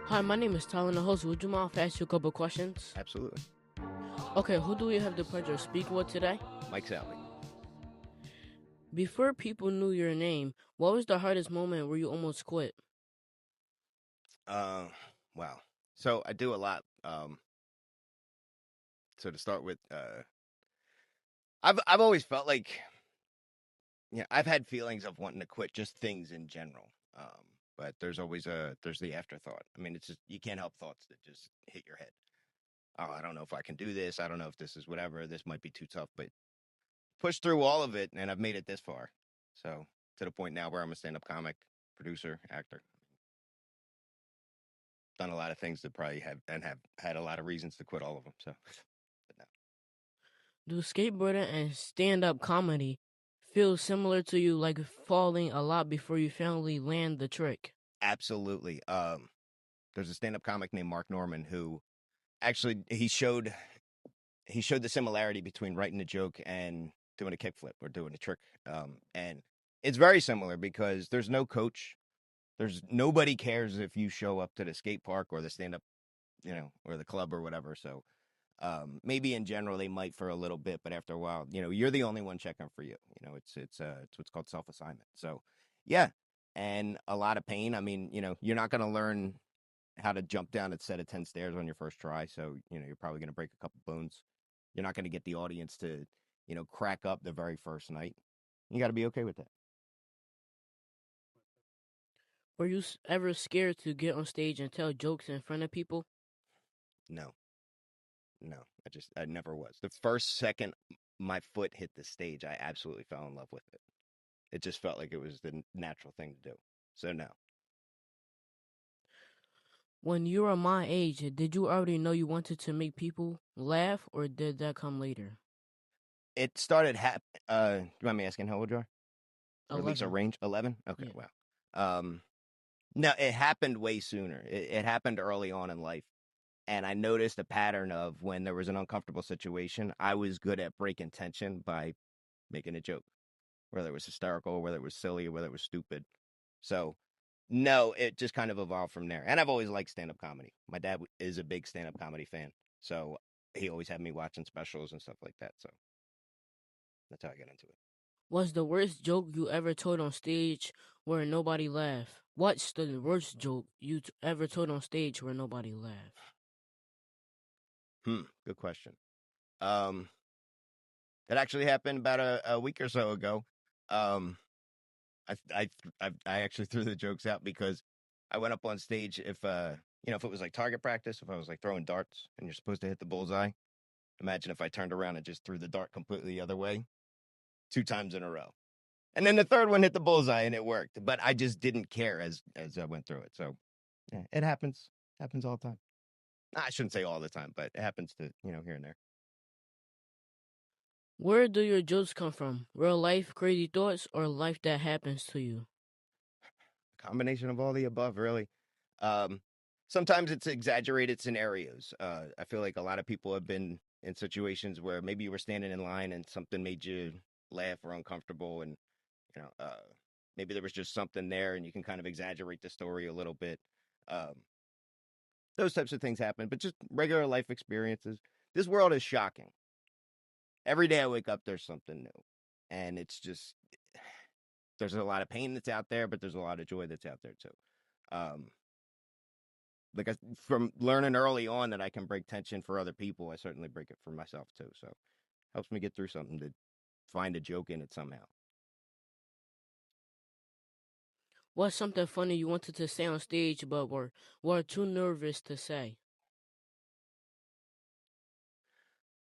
Hi, my name is Tylen, the host. Would you mind if I ask you a couple questions? Absolutely. Okay, who do we have the pleasure of speaking with today? Mike Salvi. Before people knew your name, what was the hardest moment where you almost quit? Uh, wow. So I do a lot. So to start with, I've always felt like, yeah, I've had feelings of wanting to quit, just things in general. But there's always there's the afterthought. I mean, it's just you can't help thoughts that just hit your head. Oh, I don't know if I can do this. I don't know if this is whatever. This might be too tough, but push through all of it, and I've made it this far. So to the point now where I'm a stand-up comic, producer, actor. Done a lot of things that probably have had a lot of reasons to quit all of them. So, but no. Do skateboarding and stand up comedy feel similar to you, like falling a lot before you finally land the trick? Absolutely. There's a stand-up comic named Mark Norman who actually he showed the similarity between writing a joke and doing a kickflip or doing a trick. And it's very similar because there's no coach. There's nobody cares if you show up to the skate park or the stand-up, or the club or whatever. So maybe in general they might for a little bit, but after a while, you're the only one checking for you. It's what's called self-assignment. So yeah, and a lot of pain. I mean, you're not going to learn how to jump down a set of 10 stairs on your first try. So, you're probably going to break a couple bones. You're not going to get the audience to, crack up the very first night. You got to be okay with that. Were you ever scared to get on stage and tell jokes in front of people? No, no, I never was. The first second my foot hit the stage, I absolutely fell in love with it. It just felt like it was the natural thing to do. So no. When you were my age, did you already know you wanted to make people laugh, or did that come later? It started do you mind me asking how old you are? Or at least a 11. range? 11? Okay, Yeah. wow. No, it happened way sooner. It happened early on in life. And I noticed a pattern of when there was an uncomfortable situation, I was good at breaking tension by making a joke, whether it was hysterical, whether it was silly, whether it was stupid. So, no, it just kind of evolved from there. And I've always liked stand up comedy. My dad is a big stand up comedy fan. So, he always had me watching specials and stuff like that. So, that's how I got into it. What's the worst joke you ever told on stage where nobody laughed? What's the worst joke you ever told on stage where nobody laughed? Good question. Um, that actually happened about a week or so ago. Um, I actually threw the jokes out because I went up on stage if it was like target practice, if I was like throwing darts and you're supposed to hit the bullseye. Imagine if I turned around and just threw the dart completely the other way 2 times in a row. And then the third one hit the bullseye and it worked. But I just didn't care as I went through it. So yeah, it happens. Happens all the time. I shouldn't say all the time, but it happens to, here and there. Where do your jokes come from? Real life crazy thoughts or life that happens to you? Combination of all the above, really. Um, Sometimes it's exaggerated scenarios. I feel like a lot of people have been in situations where maybe you were standing in line and something made you laugh or uncomfortable, and you know, uh, maybe there was just something there, and you can kind of exaggerate the story a little bit. Um, those types of things happen, but just regular life experiences. This world is shocking. Every day I wake up, there's something new, and it's just there's a lot of pain that's out there, but there's a lot of joy that's out there too. Um, from learning early on that I can break tension for other people, I certainly break it for myself too. So helps me get through something to find a joke in it somehow. What's something funny you wanted to say on stage but were too nervous to say?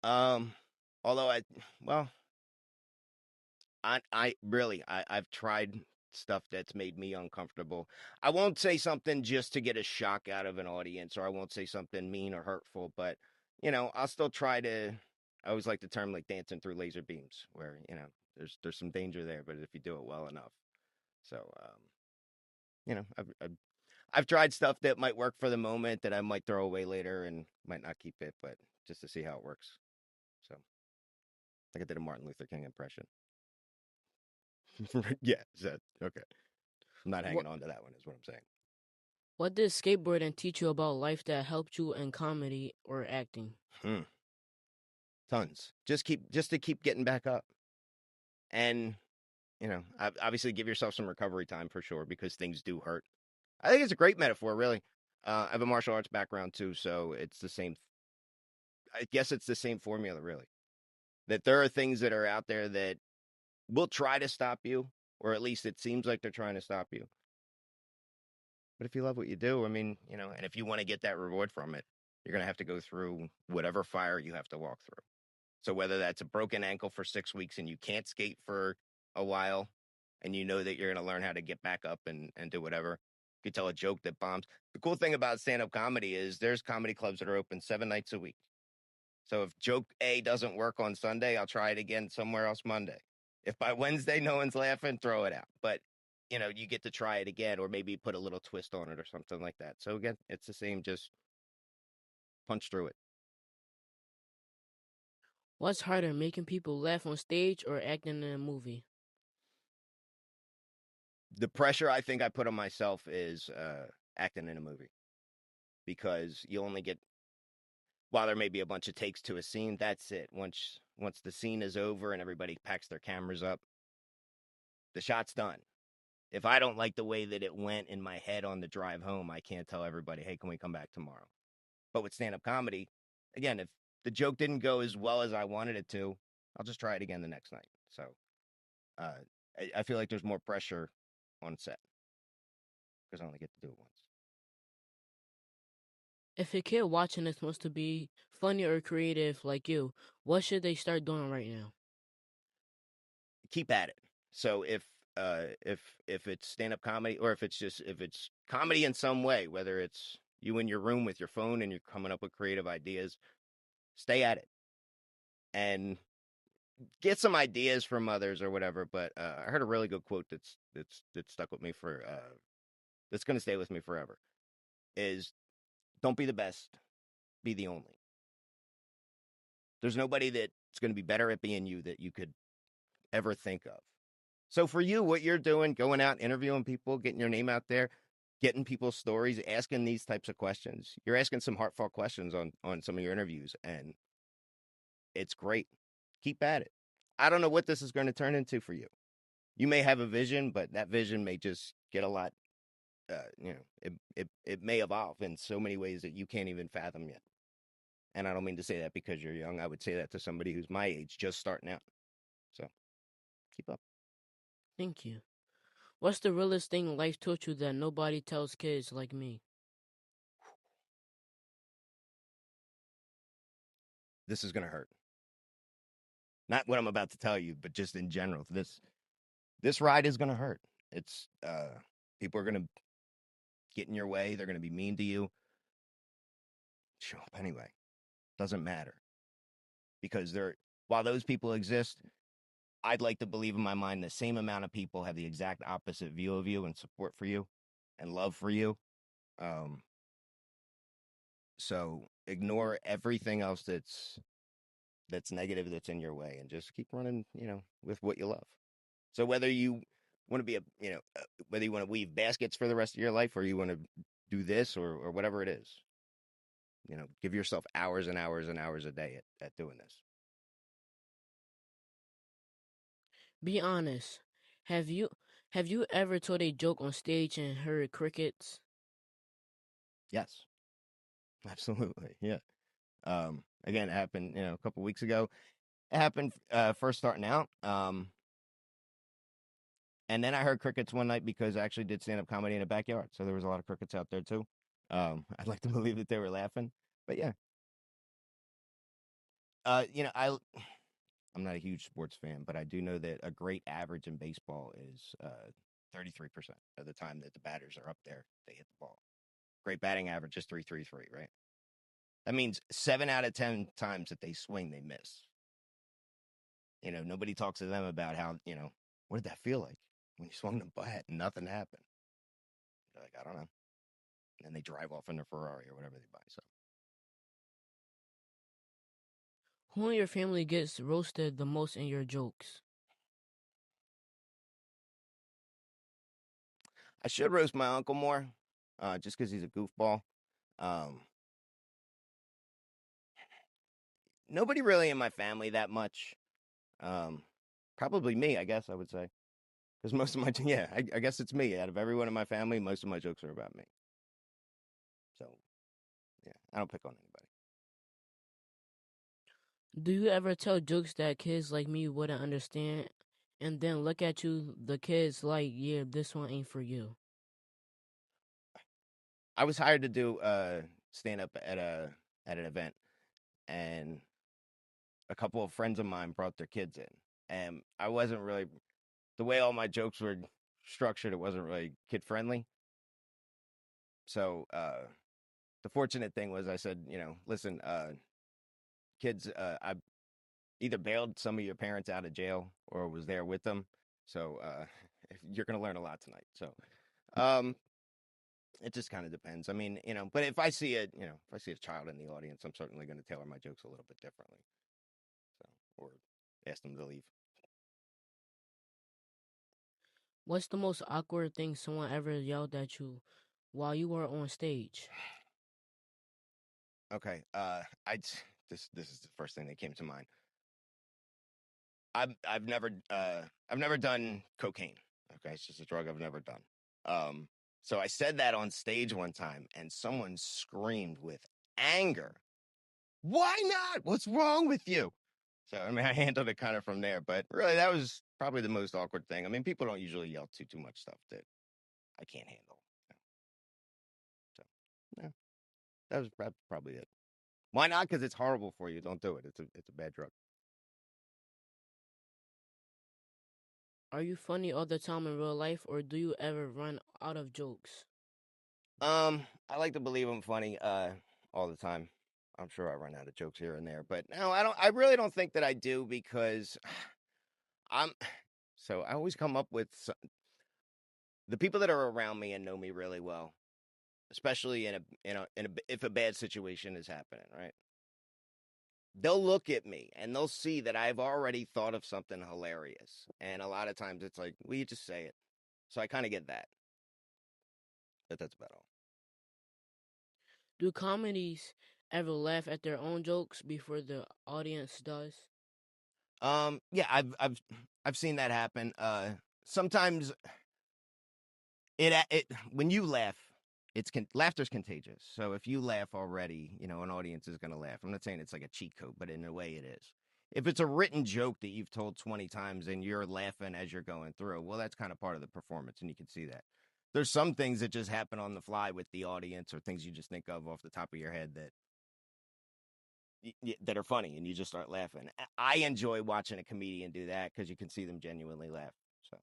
Um, although well, I really, I've tried stuff that's made me uncomfortable. I won't say something just to get a shock out of an audience, or I won't say something mean or hurtful, but I'll still try to. I always like the term like dancing through laser beams, where there's some danger there, but if you do it well enough. So you know, I've tried stuff that might work for the moment that I might throw away later and might not keep it, but just to see how it works. So, like I did a Martin Luther King impression. Yeah, is that okay? I'm not What hanging on to that one, is what I'm saying. What did skateboarding teach you about life that helped you in comedy or acting? Hmm. Tons. Just to keep getting back up, and obviously give yourself some recovery time for sure because things do hurt. I think it's a great metaphor, really. I have a martial arts background too, so it's the same. I guess it's the same formula, really. That there are things that are out there that will try to stop you, or at least it seems like they're trying to stop you. But if you love what you do, I mean, and if you want to get that reward from it, you're going to have to go through whatever fire you have to walk through. So whether that's a broken ankle for 6 weeks and you can't skate for a while, and you know that you're going to learn how to get back up and do whatever, you could tell a joke that bombs. The cool thing about stand-up comedy is there's comedy clubs that are open 7 nights a week. So if joke A doesn't work on Sunday, I'll try it again somewhere else Monday. If by Wednesday no one's laughing, throw it out. But you get to try it again, or maybe put a little twist on it or something like that. So again, it's the same, just punch through it. What's harder, making people laugh on stage or acting in a movie? The pressure I think I put on myself is acting in a movie because you only get, while there may be a bunch of takes to a scene, that's it. Once the scene is over and everybody packs their cameras up, the shot's done. If I don't like the way that it went in my head on the drive home, I can't tell everybody, hey, can we come back tomorrow? But with stand up comedy, again, if the joke didn't go as well as I wanted it to, I'll just try it again the next night. So uh, I feel like there's more pressure on set because I only get to do it once. If a kid watching this wants to be funny or creative like you, what should they start doing right now? Keep at it. So if it's stand up comedy, or if it's comedy in some way, whether it's you in your room with your phone and you're coming up with creative ideas, stay at it and get some ideas from others or whatever. But I heard a really good quote that stuck with me for that's going to stay with me forever. Is don't be the best, be the only. There's nobody that's going to be better at being you that you could ever think of. So for you, what you're doing, going out, interviewing people, getting your name out there, getting people's stories, asking these types of questions. You're asking some heartfelt questions on some of your interviews, and it's great. Keep at it. I don't know what this is going to turn into for you. You may have a vision, but that vision may just get a lot. It may evolve in so many ways that you can't even fathom yet. And I don't mean to say that because you're young. I would say that to somebody who's my age, just starting out. So keep up. Thank you. What's the realest thing life taught you that nobody tells kids like me? This is going to hurt. Not what I'm about to tell you, but just in general. This ride is going to hurt. It's people are going to get in your way. They're going to be mean to you. Show up anyway. Doesn't matter because while those people exist, I'd like to believe in my mind the same amount of people have the exact opposite view of you and support for you and love for you. Um, so ignore everything else that's negative that's in your way and just keep running, with what you love. So whether you want to be whether you want to weave baskets for the rest of your life or you want to do this or whatever it is, give yourself hours and hours and hours a day at doing this. Be honest. Have you have you ever told a joke on stage and heard crickets? Yes, absolutely. Yeah. Again, it happened, a couple weeks ago. It happened first starting out. And then I heard crickets one night because I actually did stand up comedy in a backyard. So there was a lot of crickets out there too. I'd like to believe that they were laughing, but yeah. I'm not a huge sports fan, but I do know that a great average in baseball is 33% of the time that the batters are up there, they hit the ball. Great batting average is 333, right? That means 7 out of 10 times that they swing, they miss. Nobody talks to them about how, what did that feel like when you swung the bat and nothing happened? They're like, I don't know. And then they drive off in their Ferrari or whatever they buy. So Who in your family gets roasted the most in your jokes? I should roast my uncle more. just because he's a goofball. Um, Nobody really in my family that much. Um, Probably me, I guess I would say, because most of my yeah, I guess it's me. Out of everyone in my family, most of my jokes are about me. So yeah, I don't pick on anybody. Do you ever tell jokes that kids like me wouldn't understand, and then look at you, the kids like, yeah, this one ain't for you? I was hired to do stand up at an event, and a couple of friends of mine brought their kids in, and I wasn't really the way all my jokes were structured. It wasn't really kid friendly. So the fortunate thing was, I said, listen, kids, I either bailed some of your parents out of jail or was there with them, so you're gonna learn a lot tonight. So um, it just kind of depends. I mean, but if I see a child in the audience, I'm certainly going to tailor my jokes a little bit differently. So, or ask them to leave. What's the most awkward thing someone ever yelled at you while you were on stage? Okay. This is the first thing that came to mind. I've never done cocaine. Okay, it's just a drug I've never done. Um, so I said that on stage one time, and someone screamed with anger. Why not? What's wrong with you? So I mean, I handled it kind of from there, but really, that was probably the most awkward thing. I mean, people don't usually yell too much stuff that I can't handle. So yeah, that was probably it. Why not? Because it's horrible for you. Don't do it. It's a bad drug. Are you funny all the time in real life, or do you ever run out of jokes? I like to believe I'm funny all the time. I'm sure I run out of jokes here and there, but no, I don't. I really don't think that I do because I'm. So I always come up with the people that are around me and know me really well, especially if a bad situation is happening, right? They'll look at me and they'll see that I've already thought of something hilarious, and a lot of times it's like, "Will you just say it?" So I kind of get that, but that's about all. Do comedies ever laugh at their own jokes before the audience does? Yeah, I've seen that happen. Sometimes it when you laugh, laughter's contagious. So if you laugh already, an audience is gonna laugh. I'm not saying it's like a cheat code, but in a way it is. If it's a written joke that you've told 20 times and you're laughing as you're going through, well, that's kind of part of the performance, and you can see that. There's some things that just happen on the fly with the audience, or things you just think of off the top of your head that that are funny, and you just start laughing. I enjoy watching a comedian do that because you can see them genuinely laugh. So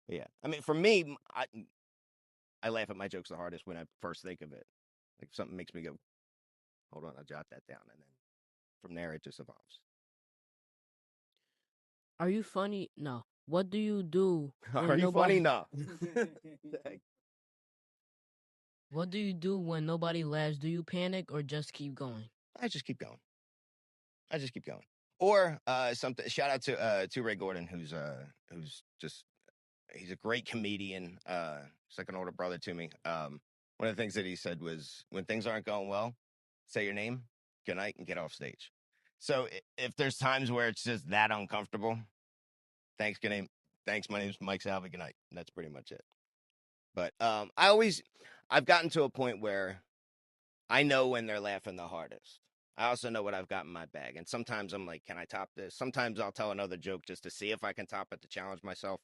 yeah, I mean, for me, I laugh at my jokes the hardest when I first think of it. Like, something makes me go, "Hold on, I'll jot that down," and then from there it just evolves. Are you funny? No. What do you do Are when you funny? nobody No. What do you do when nobody laughs? Do you panic or just keep going? I just keep going. I just keep going. Or something. Shout out to Ray Gordon, who's just he's a great comedian. He's like an older brother to me. One of the things that he said was, when things aren't going well, say your name, good night, and get off stage. So if there's times where it's just that uncomfortable, thanks, good name, thanks, my name's Mike Salvi, good night. And that's pretty much it. But I've gotten to a point where I know when they're laughing the hardest. I also know what I've got in my bag. And sometimes I'm like, can I top this? Sometimes I'll tell another joke just to see if I can top it, to challenge myself.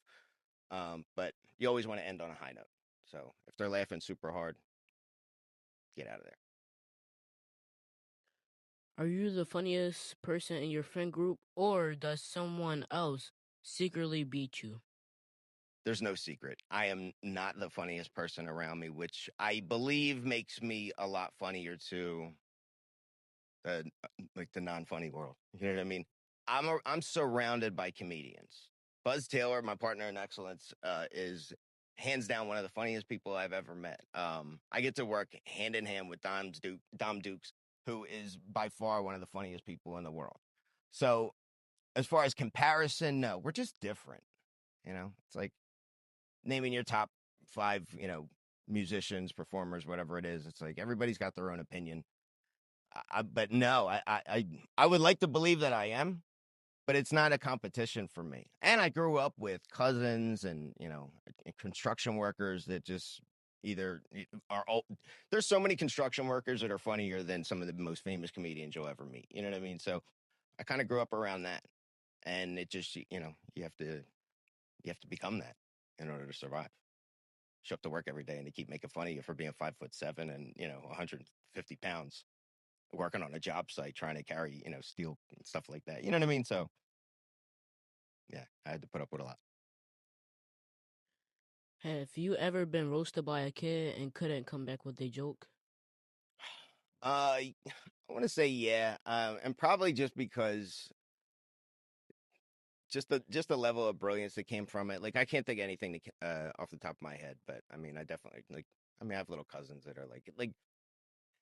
But you always want to end on a high note. So if they're laughing super hard, get out of there. Are you the funniest person in your friend group, or does someone else secretly beat you? There's no secret. I am not the funniest person around me, which I believe makes me a lot funnier to the like the non-funny world. You know what I mean? I'm surrounded by comedians. Buzz Taylor, my partner in excellence, is hands down one of the funniest people I've ever met. I get to work hand in hand with Dom Dukes, who is by far one of the funniest people in the world. So as far as comparison, no, we're just different. It's like naming your top five, musicians, performers, whatever it is. It's like everybody's got their own opinion. But no, I would like to believe that I am, but it's not a competition for me. And I grew up with cousins and construction workers that just either are all, there's so many construction workers that are funnier than some of the most famous comedians you'll ever meet. You know what I mean? So I kind of grew up around that, and it just you have to become that in order to survive. Show up to work every day and they keep making fun of you for being 5'7" and 150 pounds working on a job site trying to carry steel and stuff like that. You know what I mean? So yeah, I had to put up with a lot. Have you ever been roasted by a kid and couldn't come back with a joke? I want to say yeah, and probably just because just the level of brilliance that came from it. Like I can't think of anything off the top of my head, but I mean, I definitely like. I mean, I have little cousins that are like,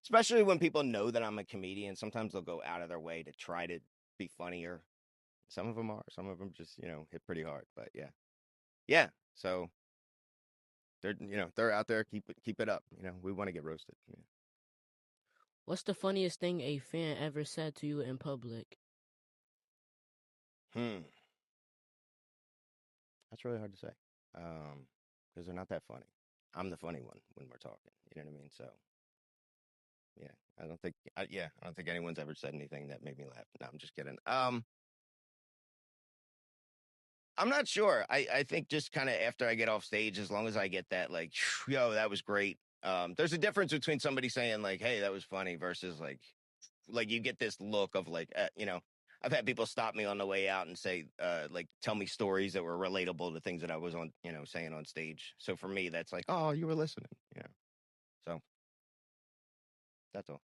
especially when people know that I'm a comedian. Sometimes they'll go out of their way to try to be funnier. Some of them are. Some of them just hit pretty hard. But yeah, yeah. So they're out there. Keep it up. We want to get roasted. Yeah. What's the funniest thing a fan ever said to you in public? Hmm. That's really hard to say. Because they're not that funny. I'm the funny one when we're talking. You know what I mean? So yeah, I don't think anyone's ever said anything that made me laugh. No, I'm just kidding. I'm not sure. I think just kind of after I get off stage, as long as I get that like, yo, that was great. There's a difference between somebody saying like, hey, that was funny versus like you get this look of like, I've had people stop me on the way out and say, like, tell me stories that were relatable to things that I was on, saying on stage. So for me, that's like, oh, you were listening. So that's all.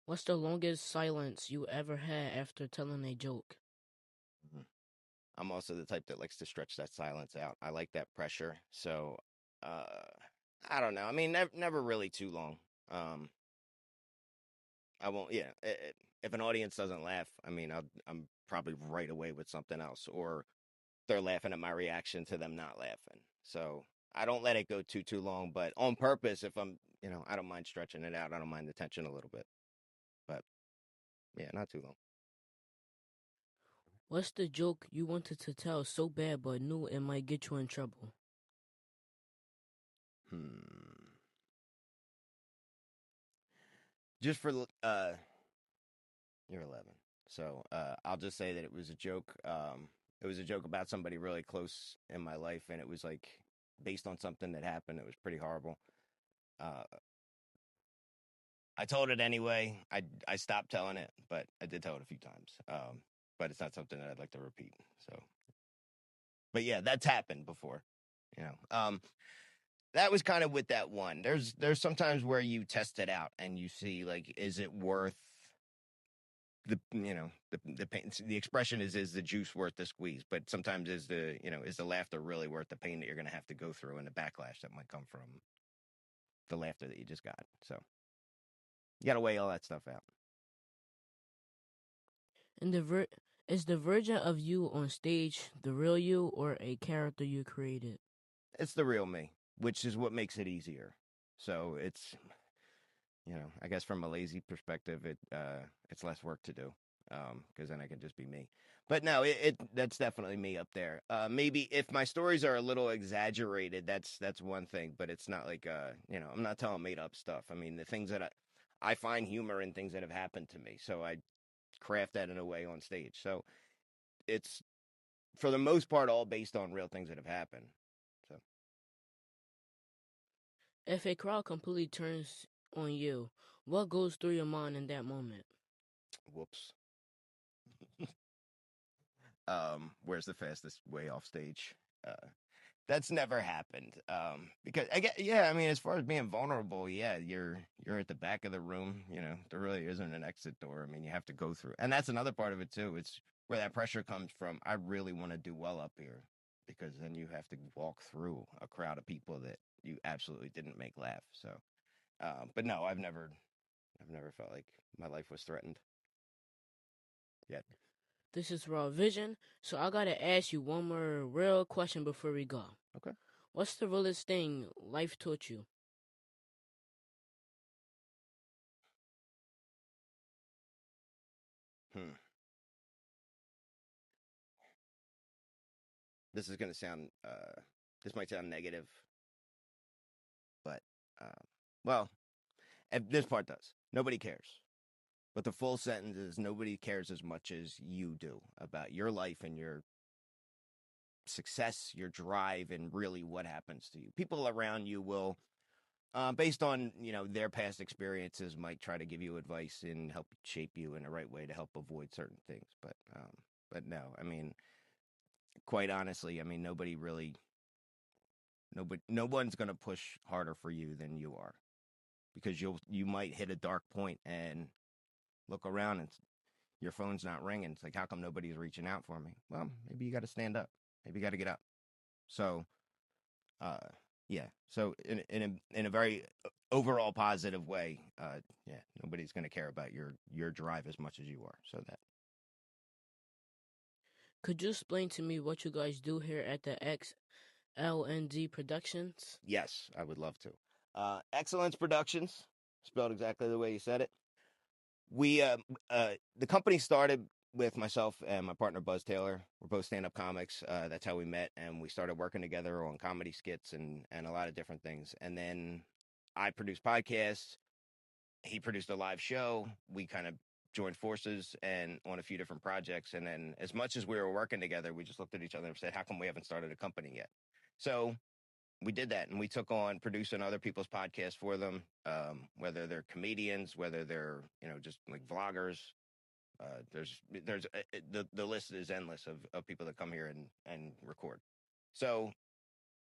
What's the longest silence you ever had after telling a joke? Mhm. I'm also the type that likes to stretch that silence out. I like that pressure. So, uh, I don't know. I mean, never really too long. Um, I won't. Yeah, if an audience doesn't laugh, I mean, I'm probably right away with something else, or they're laughing at my reaction to them not laughing. So I don't let it go too long, but on purpose. If I don't mind stretching it out. I don't mind the tension a little bit, but yeah, not too long. What's the joke you wanted to tell so bad but knew it might get you in trouble? Hmm. Just for you're 11, so I'll just say that it was a joke. It was a joke about somebody really close in my life, and it was like based on something that happened. It was pretty horrible. Uh, I told it anyway. I stopped telling it, but I did tell it a few times. But it's not something that I'd like to repeat. So, but yeah, that's happened before. You know, um, that was kind of with that one. There's sometimes where you test it out and you see like, is it worth the pain? The expression is the juice worth the squeeze? But sometimes is the laughter really worth the pain that you're going to have to go through and the backlash that might come from the laughter that you just got? So you got to weigh all that stuff out. And is the version of you on stage the real you or a character you created? It's the real me, which is what makes it easier. So I guess from a lazy perspective, it's less work to do, because then I can just be me. But no, that's definitely me up there. Maybe if my stories are a little exaggerated, that's one thing. But it's not like I'm not telling made up stuff. I mean, the things that I find humor in things that have happened to me, so I craft that in a way on stage. So it's for the most part all based on real things that have happened. So If a crowd completely turns on you, what goes through your mind in that moment? whoops. Where's the fastest way off stage? That's never happened. Because I get, yeah, I mean, as far as being vulnerable, yeah, you're at the back of the room. There really isn't an exit door. I mean, you have to go through, and that's another part of it too. It's where that pressure comes from. I really want to do well up here, because then you have to walk through a crowd of people that you absolutely didn't make laugh. So, but no, I've never felt like my life was threatened yet. This is Raw Vision, so I gotta ask you one more real question before we go. Okay. What's the realest thing life taught you? Hmm. This is going to sound, this might sound negative, but, uh, well, this part does. Nobody cares. But the full sentence is nobody cares as much as you do about your life and your success, your drive, and really what happens to you. People around you will, based on their past experiences, might try to give you advice and help shape you in the right way to help avoid certain things. But no, I mean, quite honestly, I mean, no one's gonna push harder for you than you are, because you might hit a dark point and look around and your phone's not ringing. It's like, how come nobody's reaching out for me? Well, maybe you got to stand up. Maybe you got to get up. So, uh, yeah. So in a very overall positive way, yeah, nobody's going to care about your drive as much as you are. So that. Could you explain to me what you guys do here at the XLND Productions? Yes, I would love to. Excellence Productions, spelled exactly the way you said it. We the company started with myself and my partner Buzz Taylor. We're both stand-up comics. That's how we met, and we started working together on comedy skits and a lot of different things. And then I produced podcasts. He produced a live show. We kind of joined forces and on a few different projects. And then, as much as we were working together, we just looked at each other and said, "How come we haven't started a company yet?" So we did that, and we took on producing other people's podcasts for them, whether they're comedians, whether they're just like vloggers. The list is endless of people that come here and record. So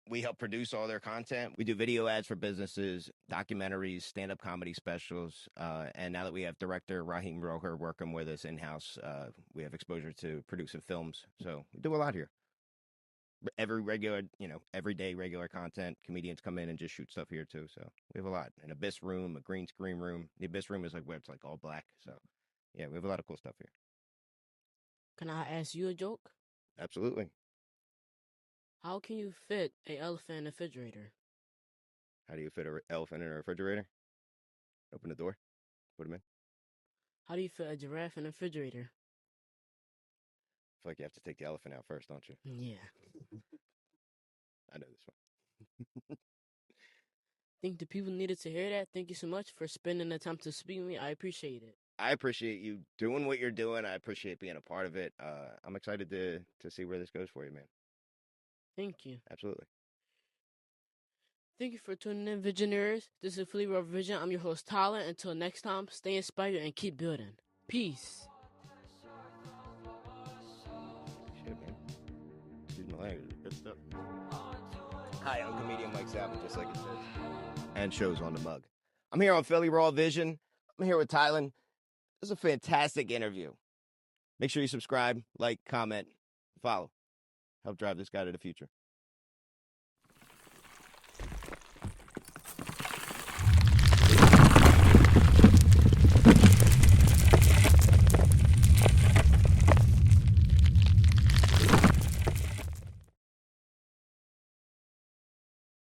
we help produce all their content. We do video ads for businesses, documentaries, stand-up comedy specials, and now that we have director Raheem Roher working with us in-house, we have exposure to producing films. So we do a lot here. Everyday regular content. Comedians come in and just shoot stuff here too. So we have a lot. An Abyss room, a green screen room. The Abyss room is like where it's like all black. So yeah, we have a lot of cool stuff here. Can I ask you a joke? Absolutely. How can you fit a elephant in a refrigerator? How do you fit an elephant in a refrigerator? Open the door, put him in. How do you fit a giraffe in a refrigerator? I feel like you have to take the elephant out first, don't you? Yeah. I know this one. Think the people needed to hear that. Thank you so much for spending the time to speak with me. I appreciate it. I appreciate you doing what you're doing. I appreciate being a part of it. I'm excited to see where this goes for you, man. Thank you. Absolutely. Thank you for tuning in, Visionaries. This is Fully Raw Vision. I'm your host, Tylen. Until next time, stay inspired and keep building. Peace. Shit, man. Excuse my language. Good stuff. Hi, I'm comedian Mike Salvi, just like it says. And shows on the mug. I'm here on Philly Raw Vision. I'm here with Tylen. This is a fantastic interview. Make sure you subscribe, like, comment, follow. Help drive this guy to the future.